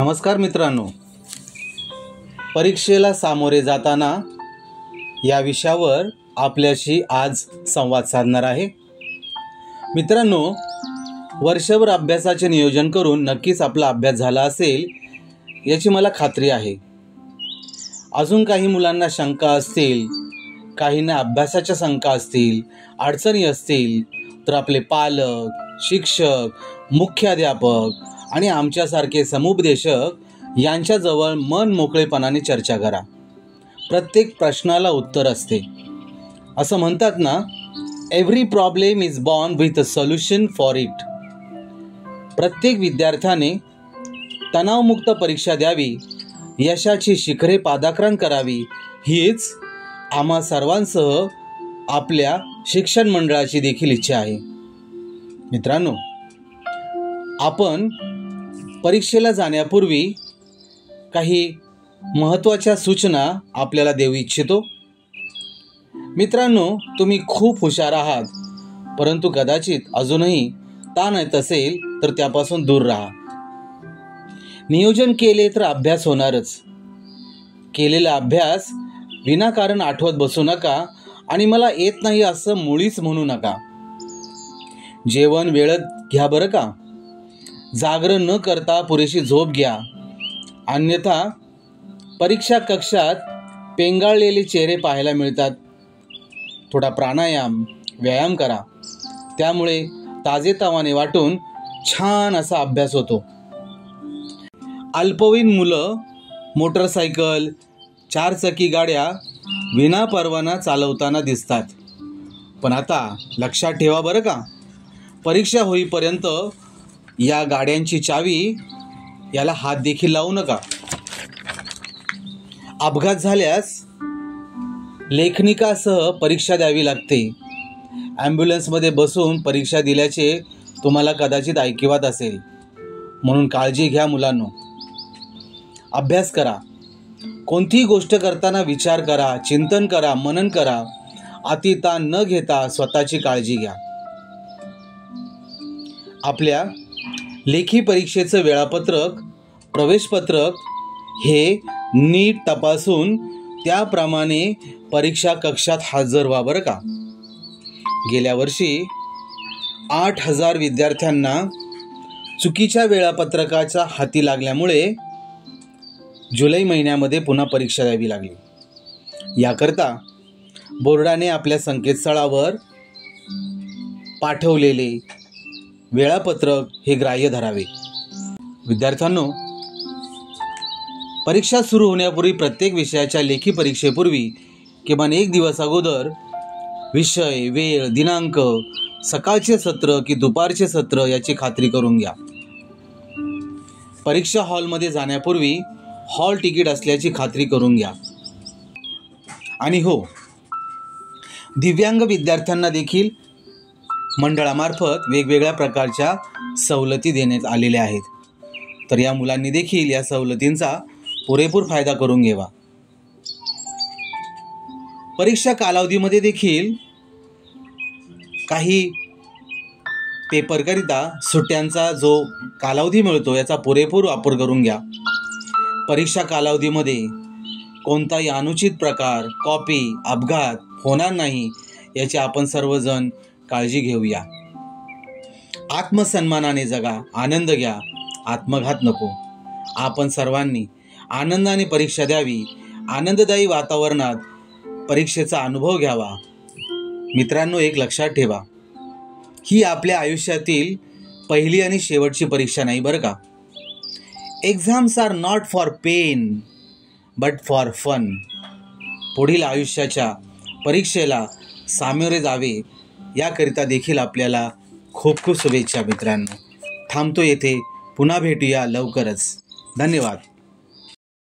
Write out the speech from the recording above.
नमस्कार मित्रांनो, परीक्षेला सामोरे जाताना या विषयावर आपल्याशी आज संवाद साधणार आहे। मित्रांनो, वर्षभर अभ्यासाचे नियोजन करून नक्कीच आपला अभ्यास झाला असेल याची मला खात्री आहे। अजून काही मुलांना शंका असतील, काहींना अभ्यासाच्या शंका असतील, अडचणी असतील तर आपले पालक, शिक्षक, मुख्याध्यापक आणि आमच्यासारखे समुपदेशक यांच्याजवळ मन मोकळेपणाने चर्चा करा। प्रत्येक प्रश्नाला उत्तर असते। असं म्हणतात ना, every problem is born with a solution for it. प्रत्येक विद्यार्थ्याने तणावमुक्त परीक्षा द्यावी, यशाची शिखरे पादाक्रांत करावी हीच आम्हा सर्वांसह आपल्या शिक्षण मंडळाची देखील इच्छा आहे। मित्रांनो, आपण परीक्षेला जाण्यापूर्वी काही महत्त्वाच्या सूचना आपल्याला देऊ इच्छितो। मित्रांनो, तुम्ही खूप हुशार आहात, परंतु कदाचित अजूनही ताण येत असेल तर त्यापासून दूर राहा। नियोजन केले तर अभ्यास होणारच। केलेला अभ्यास विनाकारण आठवत बसू नका आणि मला येत नाही असं मुळीच म्हणू नका। जेवण वेळेत घ्या बरं का। जागरण न करता पुरेशी झोप घ्या, अन्यथा परीक्षा कक्षात पेंगाळलेले चेहरे पाहायला मिळतात। थोडा प्राणायाम, व्यायाम करा, त्यामुळे ताजेतवाने वाटून छान असा अभ्यास होतो। अल्पवयीन मुलं मोटरसायकल, चारचाकी गाड्या विना परवाना चालवताना दिसतात, पण आता लक्षात ठेवा बरं का, परीक्षा होईपर्यंत या गाड्यांची चावी याला हात देखील लावू नका। अपघात झाल्यास लेखनिकासह परीक्षा द्यावी लागते। ॲम्ब्युलन्समध्ये बसून परीक्षा दिल्याचे तुम्हाला कदाचित ऐकिवात असेल, म्हणून काळजी घ्या मुलांनो। अभ्यास करा, कोणतीही गोष्ट करताना विचार करा, चिंतन करा, मनन करा। अतिताण न घेता स्वतःची काळजी घ्या। आपल्या लेखी परीक्षेचं वेळापत्रक, प्रवेशपत्रक हे नीट तपासून त्याप्रमाणे परीक्षा कक्षात हजर व्हा बरं का। गेल्या वर्षी 8,000 विद्यार्थ्यांना चुकीच्या वेळापत्रकाच्या हाती लागल्यामुळे जुलै महिन्यामध्ये पुन्हा परीक्षा द्यावी लागली। याकरता बोर्डाने आपल्या संकेतस्थळावर पाठवलेले वेळापत्रक हे ग्राह्य धरावे। विद्यार्थ्यांनो, परीक्षा सुरू होण्यापूर्वी प्रत्येक विषयाच्या लेखी परीक्षेपूर्वी किमान 1 दिवस अगोदर विषय, वेळ, दिनांक, सकाळचे सत्र की दुपारचे सत्र याची खात्री करून घ्या। परीक्षा हॉलमध्ये जाण्यापूर्वी हॉल तिकीट असल्याची खात्री करून घ्या। आणि हो, दिव्यांग विद्यार्थ्यांना देखील मंडळामार्फत वेगवेगळ्या प्रकारच्या सवलती देण्यात आलेल्या आहेत, तर या मुलांनी देखील या सवलतींचा पुरेपूर फायदा करून घ्यावा। परीक्षा कालावधीमध्ये देखील काही पेपरकरिता सुट्ट्यांचा जो कालावधी मिळतो याचा पुरेपूर वापर करून घ्या। परीक्षा कालावधीमध्ये कोणताही अनुचित प्रकार, कॉपी, अपघात होणार नाही याची आपण सर्वजण काळजी घेऊया। आत्मसन्मानाने जगा, आनंद घ्या, आत्मघात नको। आपण सर्वांनी आनंदाने परीक्षा द्यावी, आनंददायी वातावरणात परीक्षेचा अनुभव घ्यावा। मित्रांनो, एक लक्षात ठेवा, ही आपल्या आयुष्यातील पहिली आणि शेवटची परीक्षा नाही बरं का। Exams are not for pain but for fun. पुढील आयुष्याच्या परीक्षेला सामोरे जावे याकरिता देखील आपल्याला खूप खूप शुभेच्छा मित्रांनो। थांबतो येथे, पुन्हा भेटूया लवकरच। धन्यवाद।